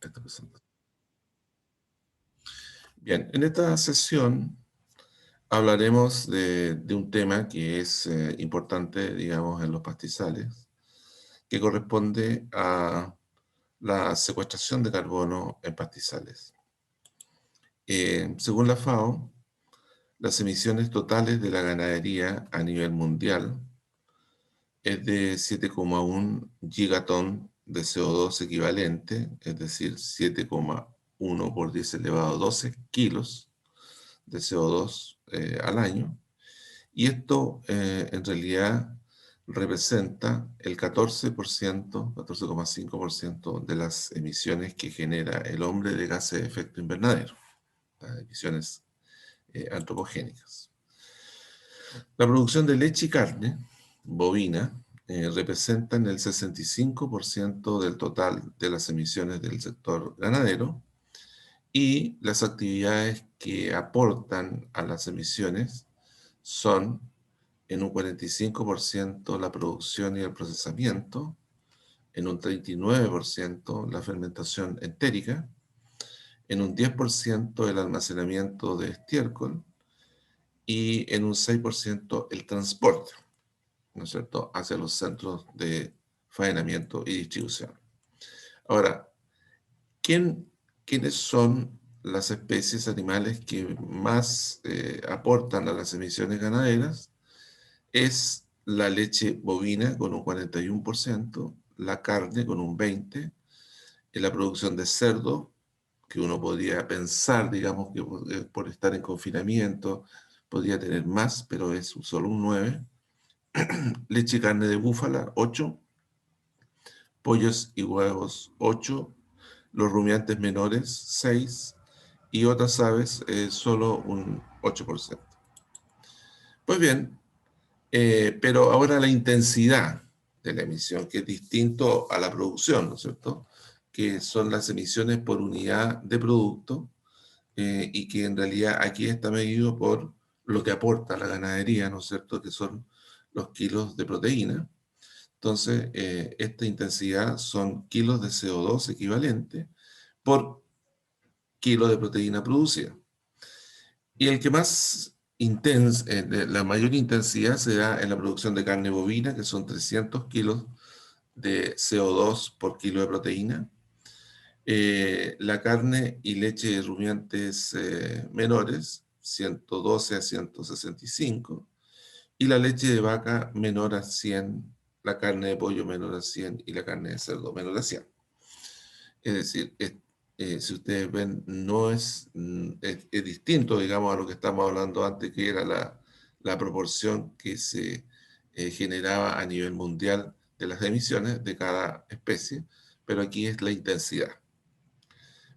esta presentación. Bien, en esta sesión hablaremos de un tema que es importante, digamos, en los pastizales, que corresponde a la secuestración de carbono en pastizales. Según la FAO, las emisiones totales de la ganadería a nivel mundial es de 7,1 gigatón de CO2 equivalente, es decir, 7,1 por 10 elevado a 12 kilos de CO2 al año. Y esto en realidad representa el 14%, 14,5% de las emisiones que genera el hombre de gases de efecto invernadero, las emisiones antropogénicas. La producción de leche y carne bovina representan el 65% del total de las emisiones del sector ganadero, y las actividades que aportan a las emisiones son en un 45% la producción y el procesamiento, en un 39% la fermentación entérica, en un 10% el almacenamiento de estiércol y en un 6% el transporte, ¿no es cierto?, hacia los centros de faenamiento y distribución. Ahora, ¿quiénes son las especies animales que más aportan a las emisiones ganaderas? Es la leche bovina con un 41%, la carne con un 20%, la producción de cerdo, que uno podría pensar, digamos, que por estar en confinamiento podría tener más, pero es solo un 9%, leche y carne de búfala, 8%, pollos y huevos, 8%, los rumiantes menores, 6%, y otras aves, solo un 8%. Pues bien, pero ahora la intensidad de la emisión, que es distinto a la producción, ¿no es cierto?, que son las emisiones por unidad de producto, y que en realidad aquí está medido por lo que aporta la ganadería, ¿no es cierto?, que son los kilos de proteína. Entonces, esta intensidad son kilos de CO2 equivalente por kilo de proteína producida. Y el que más la mayor intensidad se da en la producción de carne bovina, que son 300 kilos de CO2 por kilo de proteína. La carne y leche de rumiantes menores, 112 a 165, y la leche de vaca menor a 100, la carne de pollo menor a 100 y la carne de cerdo menor a 100. Es decir, si ustedes ven, no es distinto, digamos, a lo que estamos hablando antes, que era la proporción que se generaba a nivel mundial de las emisiones de cada especie, pero aquí es la intensidad.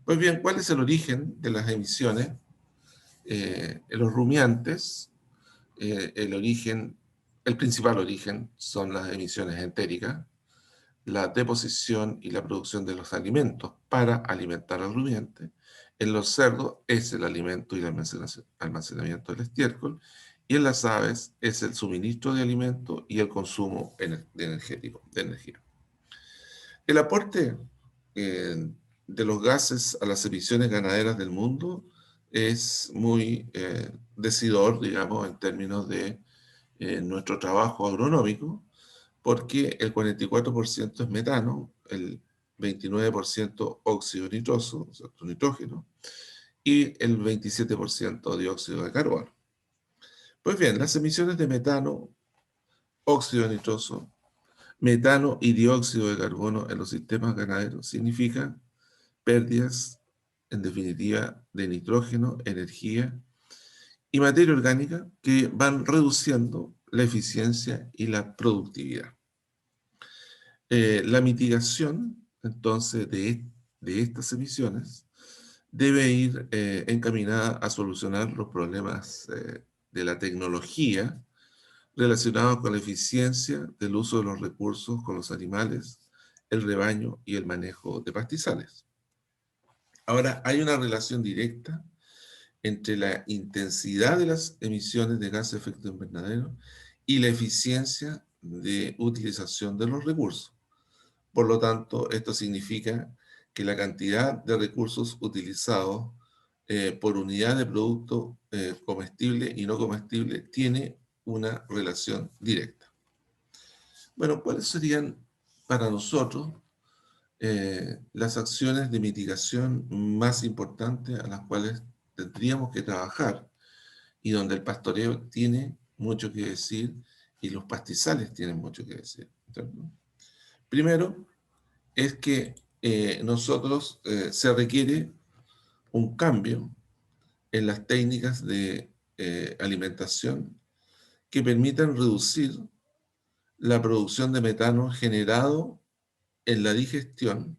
Pues bien, ¿cuál es el origen de las emisiones? En los rumiantes, el principal origen son las emisiones entéricas, la deposición y la producción de los alimentos para alimentar al rumiante. En los cerdos es el alimento y el almacenamiento del estiércol, y en las aves es el suministro de alimento y el consumo energético, de energía. El aporte de los gases a las emisiones ganaderas del mundo es muy decidor, digamos, en términos de nuestro trabajo agronómico, porque el 44% es metano, el 29% óxido nitroso, o sea, nitrógeno, y el 27% dióxido de carbono. Pues bien, las emisiones de metano, óxido nitroso, metano y dióxido de carbono en los sistemas ganaderos significan pérdidas, en definitiva, de nitrógeno, energía y materia orgánica que van reduciendo la eficiencia y la productividad. La mitigación, entonces, de estas emisiones debe ir encaminada a solucionar los problemas de la tecnología relacionados con la eficiencia del uso de los recursos con los animales, el rebaño y el manejo de pastizales. Ahora, hay una relación directa entre la intensidad de las emisiones de gases de efecto invernadero y la eficiencia de utilización de los recursos. Por lo tanto, esto significa que la cantidad de recursos utilizados por unidad de producto comestible y no comestible tiene una relación directa. Bueno, ¿cuáles serían para nosotros las acciones de mitigación más importantes a las cuales tendríamos que trabajar y donde el pastoreo tiene mucho que decir y los pastizales tienen mucho que decir? ¿Cierto? Primero, es que nosotros se requiere un cambio en las técnicas de alimentación que permitan reducir la producción de metano generado en la digestión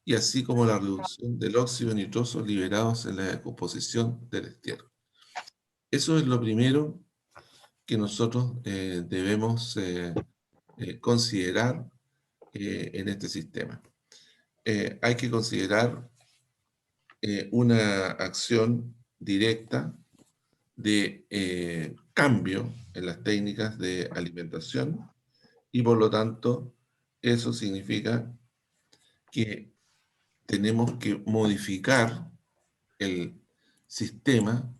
y así como la reducción del óxido nitroso liberados en la decomposición del estiércol. Eso es lo primero que nosotros debemos considerar en este sistema. Hay que considerar una acción directa de cambio en las técnicas de alimentación y por lo tanto eso significa que tenemos que modificar el sistema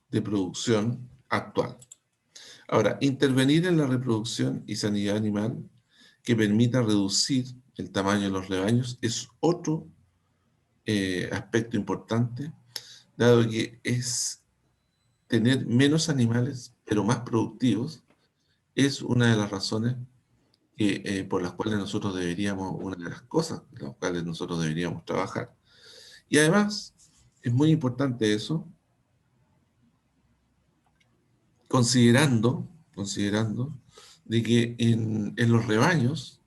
de producción actual. Ahora, intervenir en la reproducción y sanidad animal que permita reducir el tamaño de los rebaños es otro aspecto importante, dado que es tener menos animales, pero más productivos, es una de las razones por las cuales nosotros deberíamos, una de las cosas por las cuales nosotros deberíamos trabajar. Y además, es muy importante eso, considerando de que en los rebaños,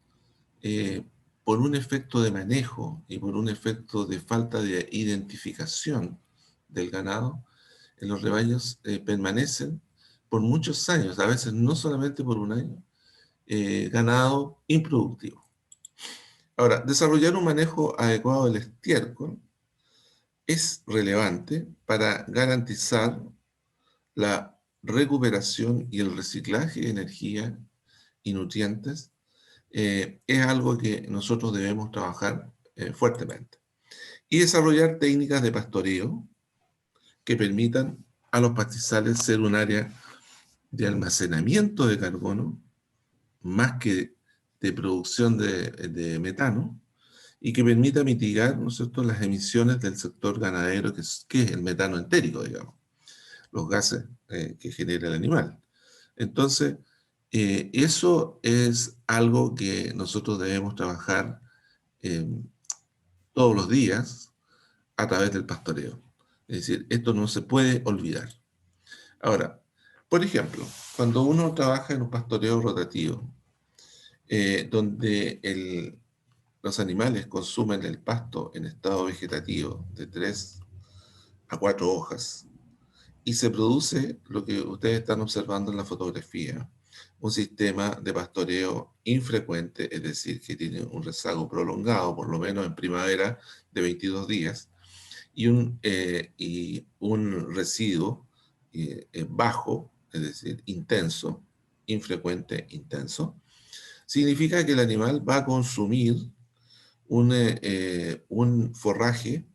por un efecto de manejo y por un efecto de falta de identificación del ganado, en los rebaños permanecen por muchos años, a veces no solamente por un año, ganado improductivo. Ahora, desarrollar un manejo adecuado del estiércol es relevante para garantizar la recuperación y el reciclaje de energía y nutrientes. Es algo que nosotros debemos trabajar fuertemente. Y desarrollar técnicas de pastoreo que permitan a los pastizales ser un área de almacenamiento de carbono más que de producción de metano y que permita mitigar, ¿no es cierto?, las emisiones del sector ganadero, que es el metano entérico, digamos, los gases que genera el animal. Entonces, eso es algo que nosotros debemos trabajar eh, todos los días a través del pastoreo. Es decir, esto no se puede olvidar. Ahora, por ejemplo, cuando uno trabaja en un pastoreo rotativo, donde los animales consumen el pasto en estado vegetativo de 3 a 4 hojas, y se produce lo que ustedes están observando en la fotografía, un sistema de pastoreo infrecuente, es decir, que tiene un rezago prolongado, por lo menos en primavera, de 22 días, y un residuo bajo, es decir, intenso, infrecuente, intenso, significa que el animal va a consumir un forraje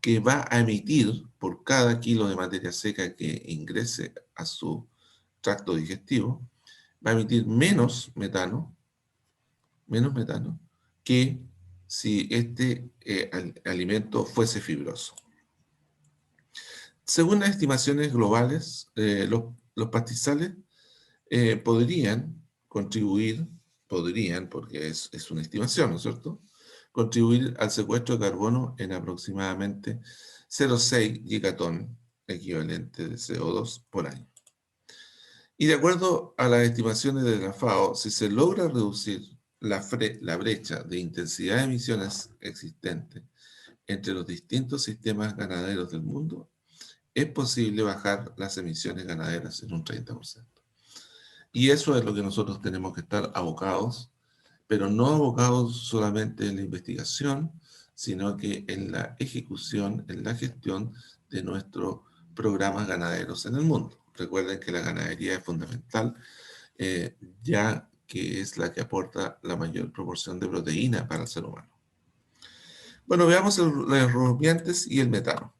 que va a emitir por cada kilo de materia seca que ingrese a su tracto digestivo, va a emitir menos metano que si este alimento fuese fibroso. Según las estimaciones globales, los pastizales podrían, porque es una estimación, ¿no es cierto?, contribuir al secuestro de carbono en aproximadamente 0,6 gigatón equivalente de CO2 por año. Y de acuerdo a las estimaciones de la FAO, si se logra reducir la brecha de intensidad de emisiones existente entre los distintos sistemas ganaderos del mundo, es posible bajar las emisiones ganaderas en un 30%. Y eso es lo que nosotros tenemos que estar abocados, pero no abocados solamente en la investigación, sino que en la ejecución, en la gestión de nuestros programas ganaderos en el mundo. Recuerden que la ganadería es fundamental, ya que es la que aporta la mayor proporción de proteína para el ser humano. Bueno, veamos los rumiantes y el metano.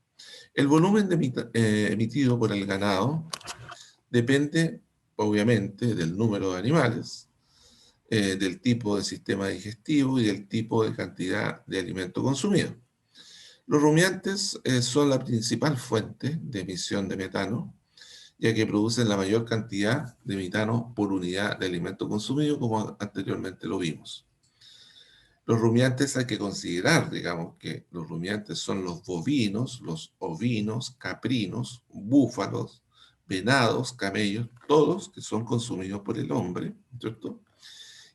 El volumen emitido por el ganado depende, obviamente, del número de animales, del tipo de sistema digestivo y del tipo de cantidad de alimento consumido. Los rumiantes son la principal fuente de emisión de metano, ya que producen la mayor cantidad de metano por unidad de alimento consumido, como anteriormente lo vimos. Los rumiantes hay que considerar, digamos, que los rumiantes son los bovinos, los ovinos, caprinos, búfalos, venados, camellos, todos que son consumidos por el hombre, ¿cierto?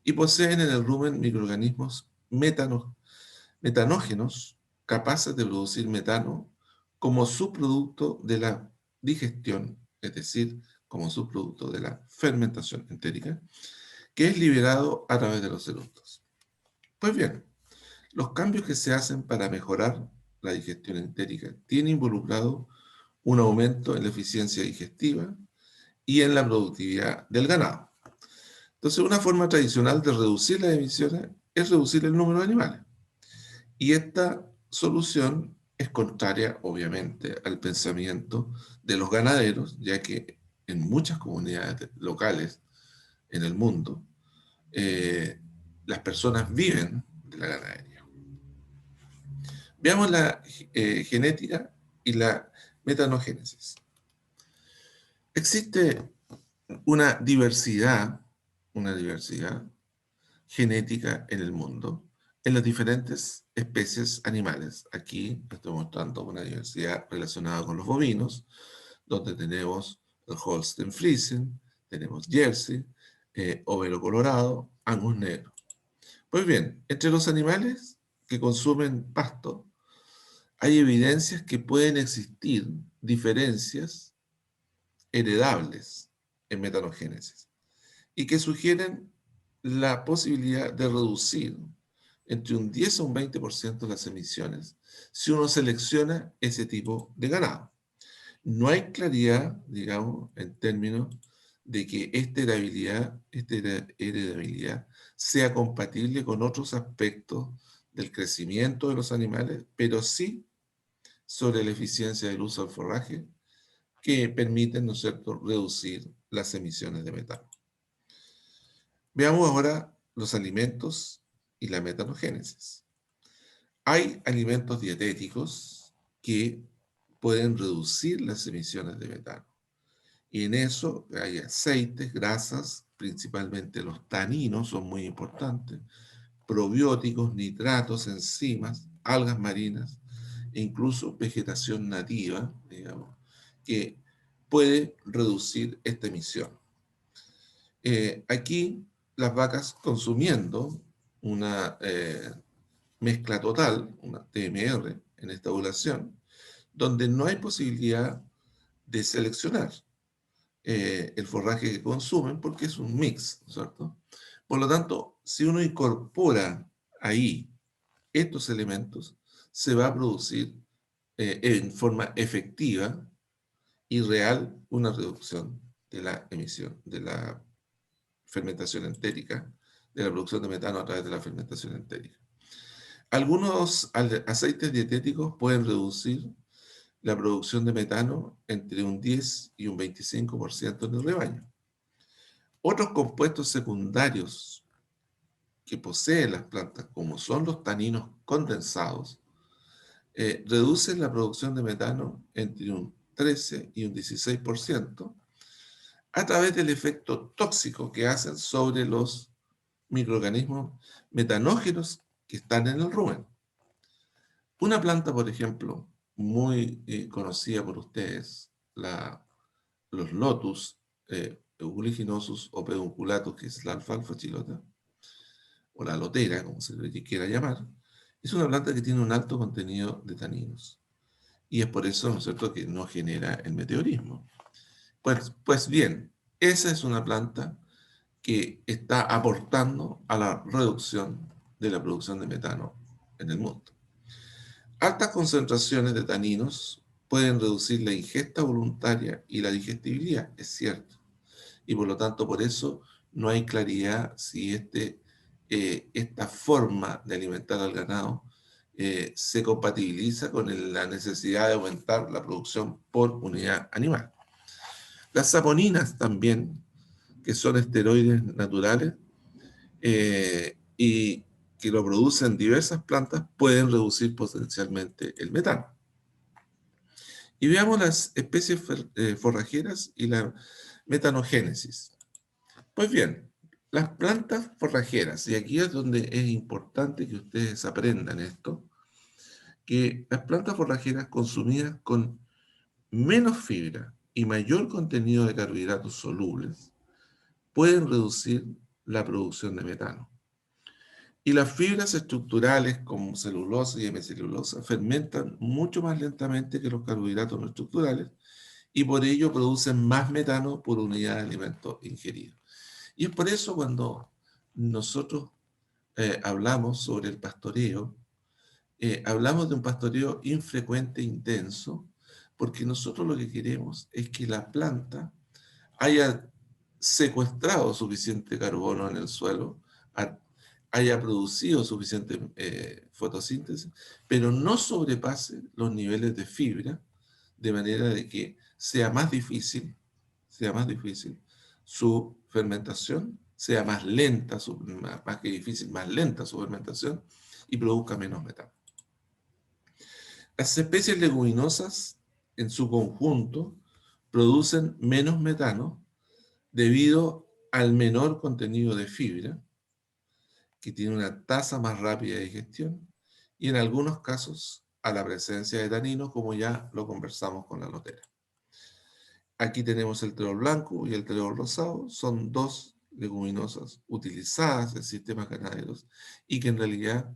Y poseen en el rumen microorganismos metanógenos capaces de producir metano como subproducto de la digestión, es decir, como subproducto de la fermentación entérica, que es liberado a través de los eructos. Pues bien, los cambios que se hacen para mejorar la digestión entérica tienen involucrado un aumento en la eficiencia digestiva y en la productividad del ganado. Entonces, una forma tradicional de reducir las emisiones es reducir el número de animales. Y esta solución es contraria, obviamente, al pensamiento de los ganaderos, ya que en muchas comunidades locales en el mundo, las personas viven de la ganadería. Veamos la genética y la metanogénesis. Existe una diversidad genética en el mundo, en las diferentes especies animales. Aquí estoy mostrando una diversidad relacionada con los bovinos, donde tenemos el Holstein Friesian, tenemos Jersey, Overo Colorado, Angus Negro. Pues bien, entre los animales que consumen pasto, hay evidencias que pueden existir diferencias heredables en metanogénesis y que sugieren la posibilidad de reducir entre un 10 o un 20% las emisiones si uno selecciona ese tipo de ganado. No hay claridad, digamos, en términos de que esta heredabilidad sea compatible con otros aspectos del crecimiento de los animales, pero sí sobre la eficiencia del uso del forraje que permiten, ¿no es cierto?, reducir las emisiones de metano. Veamos ahora los alimentos y la metanogénesis. Hay alimentos dietéticos que pueden reducir las emisiones de metano. Y en eso hay aceites, grasas, principalmente los taninos son muy importantes, probióticos, nitratos, enzimas, algas marinas e incluso vegetación nativa, digamos, que puede reducir esta emisión. Aquí las vacas consumiendo una mezcla total, una TMR, en esta ovulación, donde no hay posibilidad de seleccionar el forraje que consumen porque es un mix, ¿cierto? Por lo tanto, si uno incorpora ahí estos elementos, se va a producir en forma efectiva y real una reducción de la emisión, de la fermentación entérica, de la producción de metano a través de la fermentación entérica. Algunos aceites dietéticos pueden reducir la producción de metano entre un 10 y un 25% en el rebaño. Otros compuestos secundarios que poseen las plantas, como son los taninos condensados, reducen la producción de metano entre un 13 y un 16% a través del efecto tóxico que hacen sobre los microorganismos metanógenos que están en el rumen. Una planta, por ejemplo, muy conocida por ustedes, los lotus eugliginosus o pedunculatus, que es la alfalfa chilota, o la lotera, como se le quiera llamar, es una planta que tiene un alto contenido de taninos. Y es por eso, ¿no es cierto?, que no genera el meteorismo. Pues bien, esa es una planta que está aportando a la reducción de la producción de metano en el mundo. Altas concentraciones de taninos pueden reducir la ingesta voluntaria y la digestibilidad, es cierto. Y por lo tanto, por eso no hay claridad si esta forma de alimentar al ganado se compatibiliza con la necesidad de aumentar la producción por unidad animal. Las saponinas también, que son esteroides naturales y que lo producen diversas plantas, pueden reducir potencialmente el metano. Y veamos las especies forrajeras y la metanogénesis. Pues bien, las plantas forrajeras, y aquí es donde es importante que ustedes aprendan esto, que las plantas forrajeras consumidas con menos fibra y mayor contenido de carbohidratos solubles pueden reducir la producción de metano. Y las fibras estructurales como celulosa y hemicelulosa fermentan mucho más lentamente que los carbohidratos no estructurales y por ello producen más metano por unidad de alimento ingerido. Y es por eso cuando nosotros hablamos sobre el pastoreo, hablamos de un pastoreo infrecuente e intenso, porque nosotros lo que queremos es que la planta haya secuestrado suficiente carbono en el suelo, haya producido suficiente fotosíntesis, pero no sobrepase los niveles de fibra, de manera de que sea más difícil su fermentación, sea más lenta, más que difícil, más lenta su fermentación y produzca menos metano. Las especies leguminosas, en su conjunto, producen menos metano debido al menor contenido de fibra, que tiene una tasa más rápida de digestión, y en algunos casos a la presencia de taninos, como ya lo conversamos con la notera. Aquí tenemos el terol blanco y el terol rosado, son dos leguminosas utilizadas en sistemas ganaderos y que en realidad,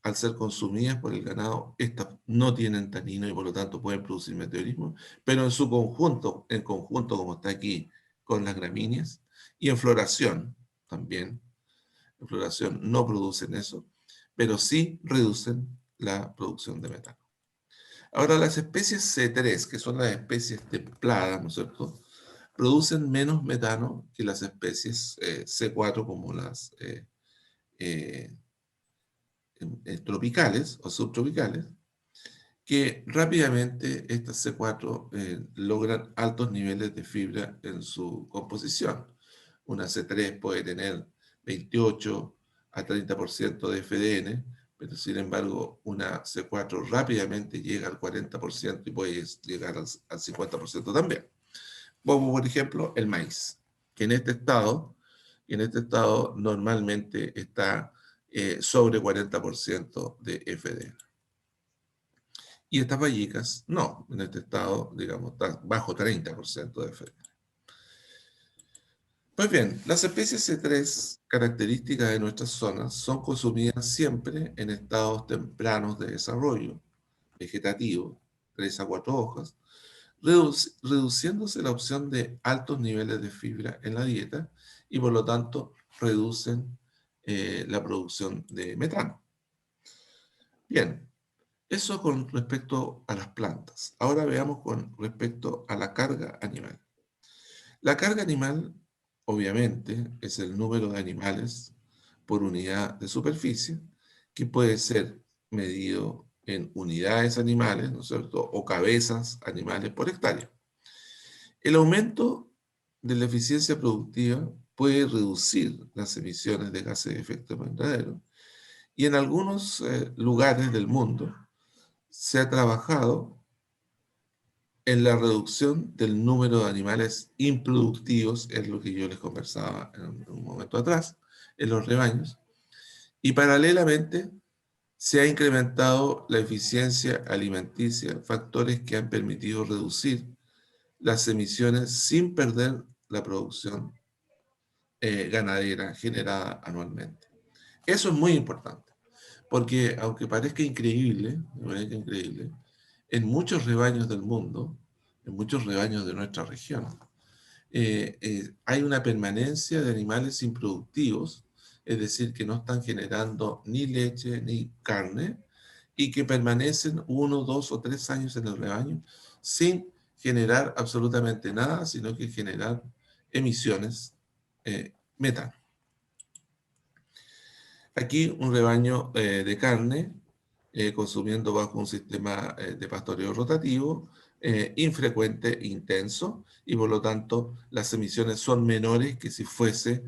al ser consumidas por el ganado, estas no tienen tanino y por lo tanto pueden producir meteorismo, pero en su conjunto, como está aquí con las gramíneas, y en floración también, en floración no producen eso, pero sí reducen la producción de metano. Ahora, las especies C3, que son las especies templadas, ¿no es cierto?, producen menos metano que las especies C4, como las eh, tropicales o subtropicales, que rápidamente estas C4 logran altos niveles de fibra en su composición. Una C3 puede tener 28 a 30% de FDN, pero sin embargo una C4 rápidamente llega al 40% y puede llegar al 50% también. Como por ejemplo el maíz, que en este estado normalmente está sobre 40% de FDN. Y estas vallicas, no, en este estado, digamos, está bajo 30% de FDN. Pues bien, las especies C3 características de nuestras zonas son consumidas siempre en estados tempranos de desarrollo vegetativo, 3 a 4 hojas, reduciéndose la opción de altos niveles de fibra en la dieta y por lo tanto reducen la producción de metano. Bien, eso con respecto a las plantas. Ahora veamos con respecto a la carga animal. La carga animal, obviamente, es el número de animales por unidad de superficie, que puede ser medido en unidades animales, ¿no es cierto?, o cabezas animales por hectárea. El aumento de la eficiencia productiva puede reducir las emisiones de gases de efecto invernadero y en algunos lugares del mundo se ha trabajado en la reducción del número de animales improductivos, es lo que yo les conversaba en un momento atrás, en los rebaños, y paralelamente se ha incrementado la eficiencia alimenticia, factores que han permitido reducir las emisiones sin perder la producción ganadera generada anualmente. Eso es muy importante, porque aunque parezca increíble, en muchos rebaños del mundo, en muchos rebaños de nuestra región, hay una permanencia de animales improductivos, es decir, que no están generando ni leche ni carne, y que permanecen 1, 2 o 3 años en el rebaño sin generar absolutamente nada, sino que generar emisiones metano. Aquí un rebaño de carne consumiendo bajo un sistema de pastoreo rotativo, infrecuente, intenso, y por lo tanto las emisiones son menores que si fuese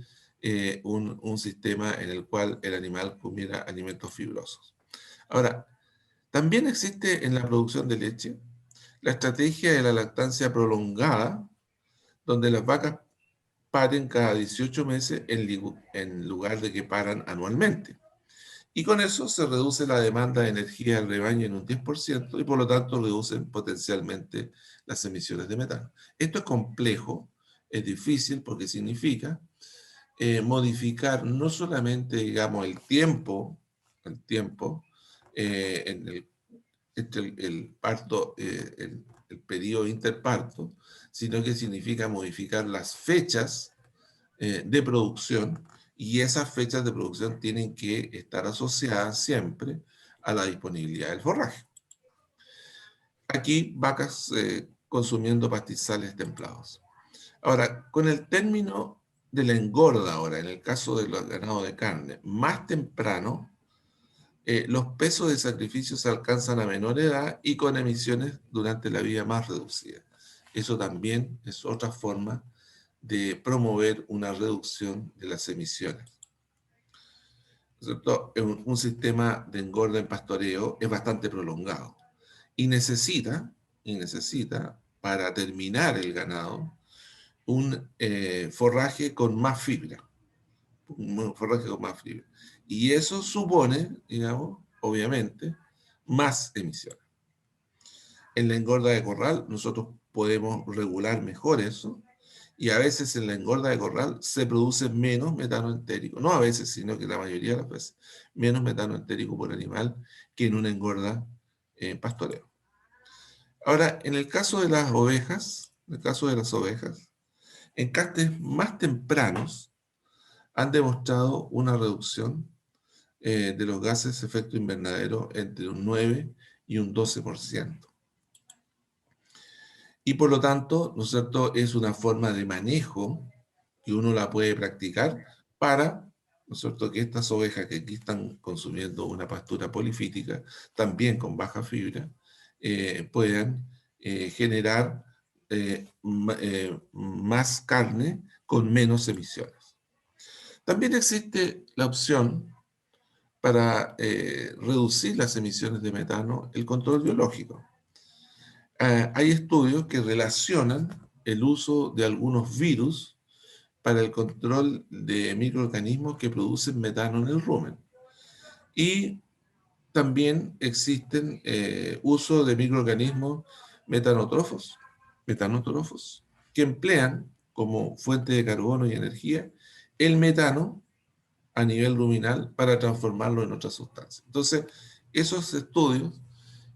un sistema en el cual el animal comiera alimentos fibrosos. Ahora, también existe en la producción de leche la estrategia de la lactancia prolongada, donde las vacas paren cada 18 meses en lugar de que paran anualmente. Y con eso se reduce la demanda de energía del rebaño en un 10% y por lo tanto reducen potencialmente las emisiones de metano. Esto es complejo, es difícil porque significa modificar no solamente, digamos, el tiempo en entre el parto, el periodo interparto, sino que significa modificar las fechas de producción, y esas fechas de producción tienen que estar asociadas siempre a la disponibilidad del forraje. Aquí vacas consumiendo pastizales templados. Ahora, con el término de la engorda ahora, en el caso de los ganados de carne, más temprano, los pesos de sacrificio se alcanzan a menor edad y con emisiones durante la vida más reducida. Eso también es otra forma de promover una reducción de las emisiones. ¿Cierto? Un sistema de engorda en pastoreo es bastante prolongado y necesita para terminar el ganado un forraje con más fibra, un forraje con más fibra. Y eso supone, digamos, obviamente, más emisiones. En la engorda de corral nosotros podemos regular mejor eso, y a veces en la engorda de corral se produce menos metano entérico, no a veces, sino que la mayoría de las veces, menos metano entérico por animal que en una engorda en pastoreo. Ahora, en el caso de las ovejas, en castes más tempranos han demostrado una reducción de los gases de efecto invernadero entre un 9 y un 12%. Y por lo tanto, ¿no es cierto?, es una forma de manejo que uno la puede practicar para, ¿no es cierto?, que estas ovejas que aquí están consumiendo una pastura polifítica, también con baja fibra, puedan generar más carne con menos emisiones. También existe la opción para reducir las emisiones de metano, el control biológico. Hay estudios que relacionan el uso de algunos virus para el control de microorganismos que producen metano en el rumen. Y también existen uso de microorganismos metanotrófos, que emplean como fuente de carbono y energía el metano a nivel ruminal para transformarlo en otras sustancias. Entonces, esos estudios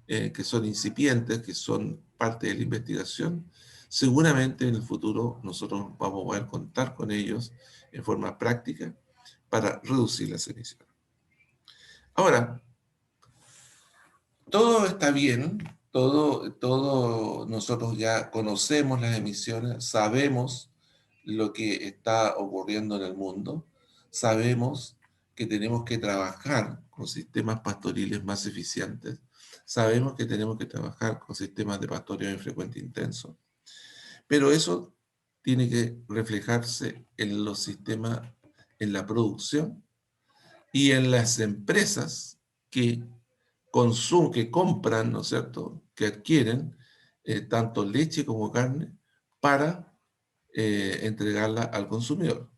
que son incipientes, que son parte de la investigación, seguramente en el futuro nosotros vamos a poder contar con ellos en forma práctica para reducir las emisiones. Ahora, todo está bien, todo nosotros ya conocemos las emisiones, sabemos lo que está ocurriendo en el mundo, sabemos que tenemos que trabajar con sistemas pastoriles más eficientes, sabemos que tenemos que trabajar con sistemas de pastoreo infrecuente intenso, pero eso tiene que reflejarse en los sistemas, en la producción y en las empresas que consumen, que compran, ¿no es cierto?, que adquieren tanto leche como carne para entregarla al consumidor.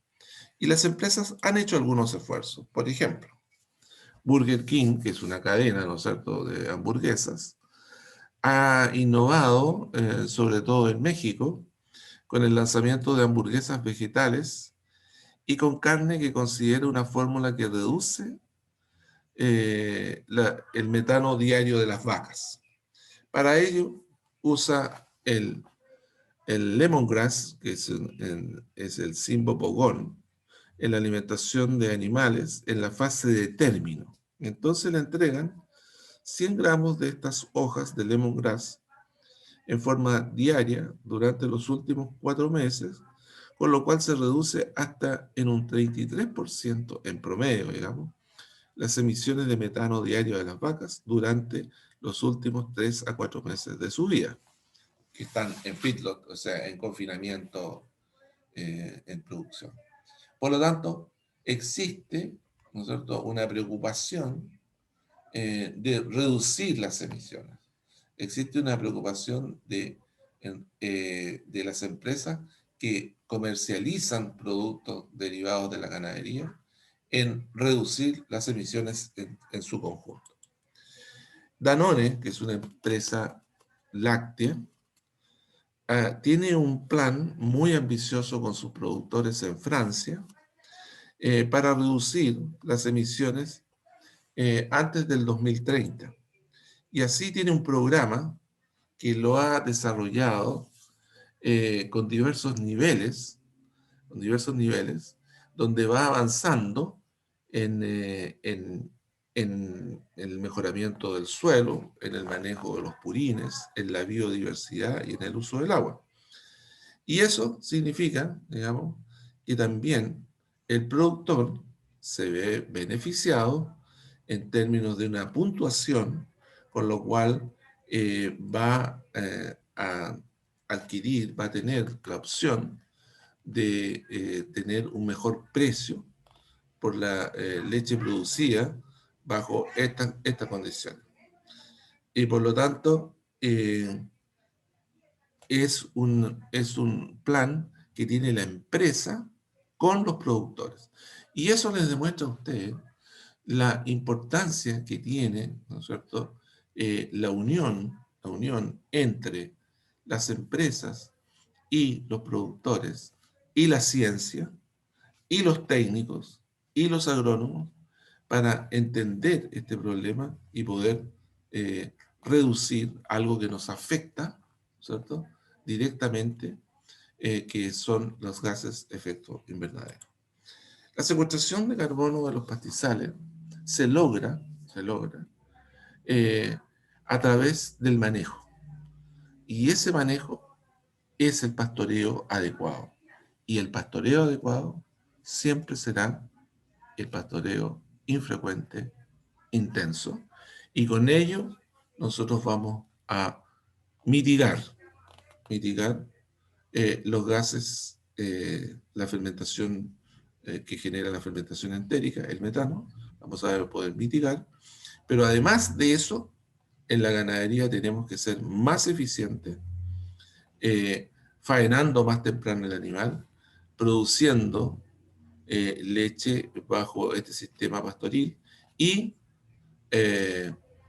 Y las empresas han hecho algunos esfuerzos. Por ejemplo, Burger King, que es una cadena, ¿no es cierto?, de hamburguesas, ha innovado, sobre todo en México, con el lanzamiento de hamburguesas vegetales y con carne que considera una fórmula que reduce el metano diario de las vacas. Para ello usa el lemongrass, que es el cimbopogón, en la alimentación de animales en la fase de término. Entonces le entregan 100 gramos de estas hojas de lemongrass en forma diaria durante los últimos 4 meses, con lo cual se reduce hasta en un 33% en promedio, digamos, las emisiones de metano diario de las vacas durante los últimos 3 a 4 meses de su vida, que están en feedlot, o sea, en confinamiento en producción. Por lo tanto, existe, ¿no es cierto?, una preocupación de reducir las emisiones. Existe una preocupación de las empresas que comercializan productos derivados de la ganadería en reducir las emisiones en su conjunto. Danone, que es una empresa láctea, tiene un plan muy ambicioso con sus productores en Francia para reducir las emisiones antes del 2030. Y así tiene un programa que lo ha desarrollado con diversos niveles, donde va avanzando en el mejoramiento del suelo, en el manejo de los purines, en la biodiversidad y en el uso del agua. Y eso significa, digamos, que también el productor se ve beneficiado en términos de una puntuación, con lo cual va a adquirir, va a tener la opción de tener un mejor precio por la leche producida bajo estas condiciones. Y por lo tanto, es un plan que tiene la empresa con los productores. Y eso les demuestra a ustedes la importancia que tiene, ¿no es cierto?, la unión entre las empresas y los productores y la ciencia y los técnicos y los agrónomos para entender este problema y poder reducir algo que nos afecta, ¿cierto?, directamente, que son los gases de efecto invernadero. La secuestración de carbono de los pastizales se logra eh, a través del manejo. Y ese manejo es el pastoreo adecuado. Y el pastoreo adecuado siempre será el pastoreo infrecuente, intenso. Y con ello nosotros vamos a mitigar los gases, la fermentación que genera la fermentación entérica, el metano, vamos a poder mitigar, pero además de eso, en la ganadería tenemos que ser más eficientes, faenando más temprano el animal, produciendo leche bajo este sistema pastoril y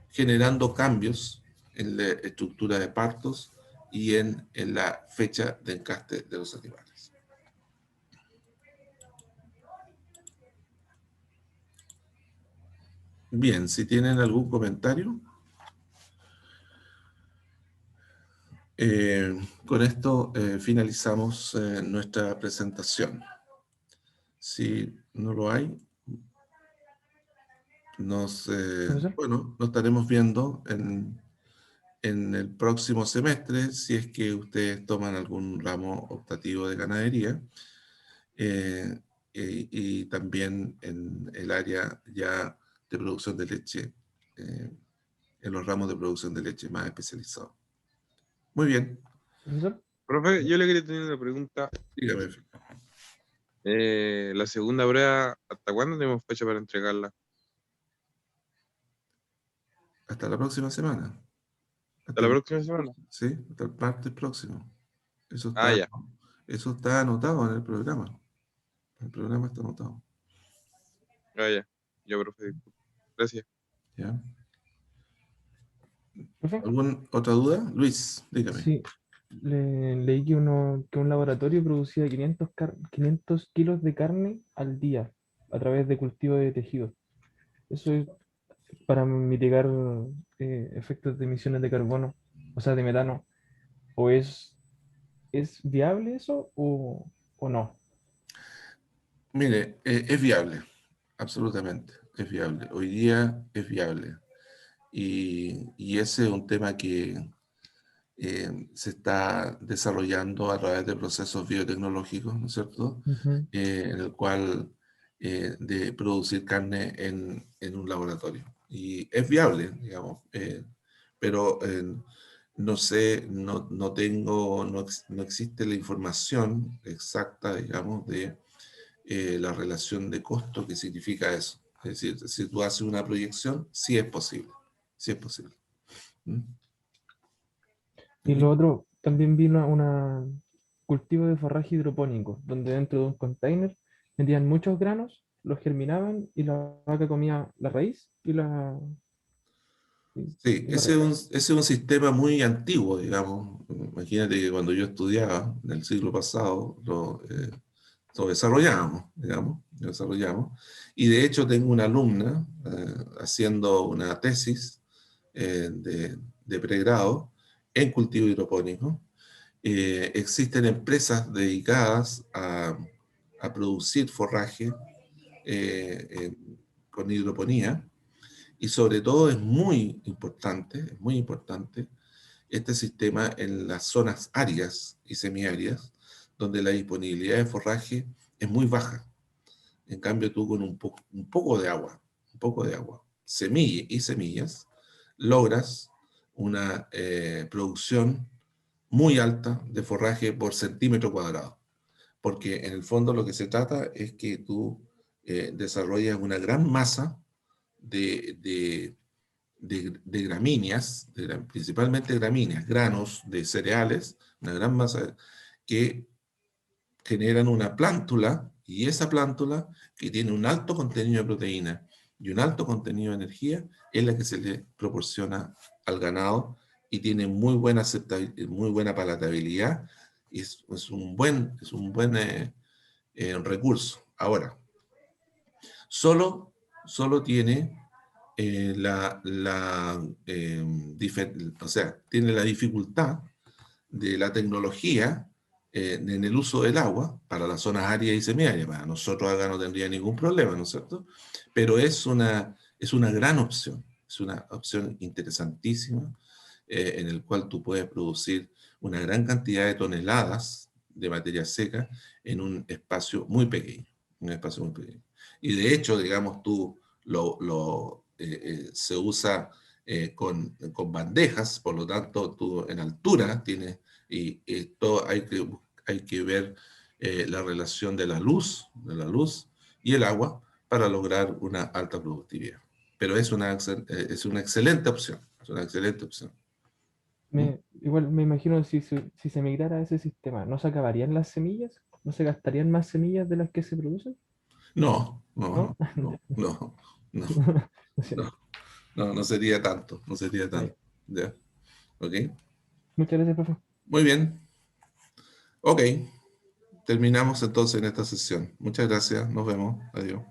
generando cambios en la estructura de partos y en la fecha de encaste de los animales. Bien, si tienen algún comentario, con esto finalizamos nuestra presentación. Si no lo hay, nos estaremos viendo en el próximo semestre, si es que ustedes toman algún ramo optativo de ganadería, y también en el área ya de producción de leche, en los ramos de producción de leche más especializados. Muy bien. ¿Profesor? Profe, yo le quería tener una pregunta. Dígame. La segunda prueba, ¿hasta cuándo tenemos fecha para entregarla? Hasta la próxima semana. ¿Hasta la próxima semana? Sí, hasta el martes próximo. Eso Ya. está anotado en el programa. El programa está anotado. Ya. Ya, profe. Gracias. ¿Ya? ¿Profe? ¿Alguna otra duda? Luis, dígame. Sí, leí que un laboratorio producía 500 kilos de carne al día a través de cultivo de tejidos. Eso es para mitigar efectos de emisiones de carbono, o sea, de metano. ¿O es viable eso o no? Mire, es viable, absolutamente, es viable. Hoy día es viable. Y ese es un tema que se está desarrollando a través de procesos biotecnológicos, ¿no es cierto? Ujú. En el cual de producir carne en un laboratorio. Y es viable, digamos, pero no sé, no tengo, no existe la información exacta, digamos, de la relación de costo que significa eso. Es decir, si tú haces una proyección, sí es posible, sí es posible. ¿Mm? Y lo otro, también vi una cultivo de forraje hidropónico, donde dentro de un container metían muchos granos, los germinaban y la vaca comía la raíz Sí, y la raíz. ese es un sistema muy antiguo, digamos. Imagínate que cuando yo estudiaba, en el siglo pasado, lo desarrollamos, digamos, lo desarrollamos. Y de hecho tengo una alumna haciendo una tesis de pregrado en cultivo hidropónico. Existen empresas dedicadas a producir forraje con hidroponía, y sobre todo es muy importante este sistema en las zonas áridas y semiáridas, donde la disponibilidad de forraje es muy baja. En cambio, tú con un poco de agua, semilla y semillas, logras una producción muy alta de forraje por centímetro cuadrado. Porque en el fondo lo que se trata es que tú desarrollas una gran masa de, de gramíneas, principalmente gramíneas, granos de cereales, una gran masa que generan una plántula, y esa plántula, que tiene un alto contenido de proteína y un alto contenido de energía, es la que se le proporciona al ganado y tiene muy buena palatabilidad, y es un buen recurso. Ahora, solo tiene o sea, tiene la dificultad de la tecnología en el uso del agua para las zonas áridas y semiáridas. Para nosotros acá no tendría ningún problema, ¿no es cierto? Pero es una gran opción, es una opción interesantísima en el cual tú puedes producir una gran cantidad de toneladas de materia seca en un espacio muy pequeño, un espacio muy pequeño. Y de hecho, digamos, se usa con bandejas, por lo tanto, tú en altura tienes, y esto hay que ver la relación de la luz y el agua para lograr una alta productividad. Pero es una excelente opción, es una excelente opción. ¿Mm? Igual me imagino si se migrara a ese sistema, ¿no se acabarían las semillas? ¿No se gastarían más semillas de las que se producen? No, no, ¿No? no, no, no, Lo siento. no, no, no sería tanto, no sería Ahí. tanto. ¿Ya? ¿Ok? Muchas gracias, profe. Muy bien. Ok, terminamos entonces en esta sesión. Muchas gracias, nos vemos. Adiós.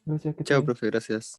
Gracias, que esté Chao, bien. profe, gracias.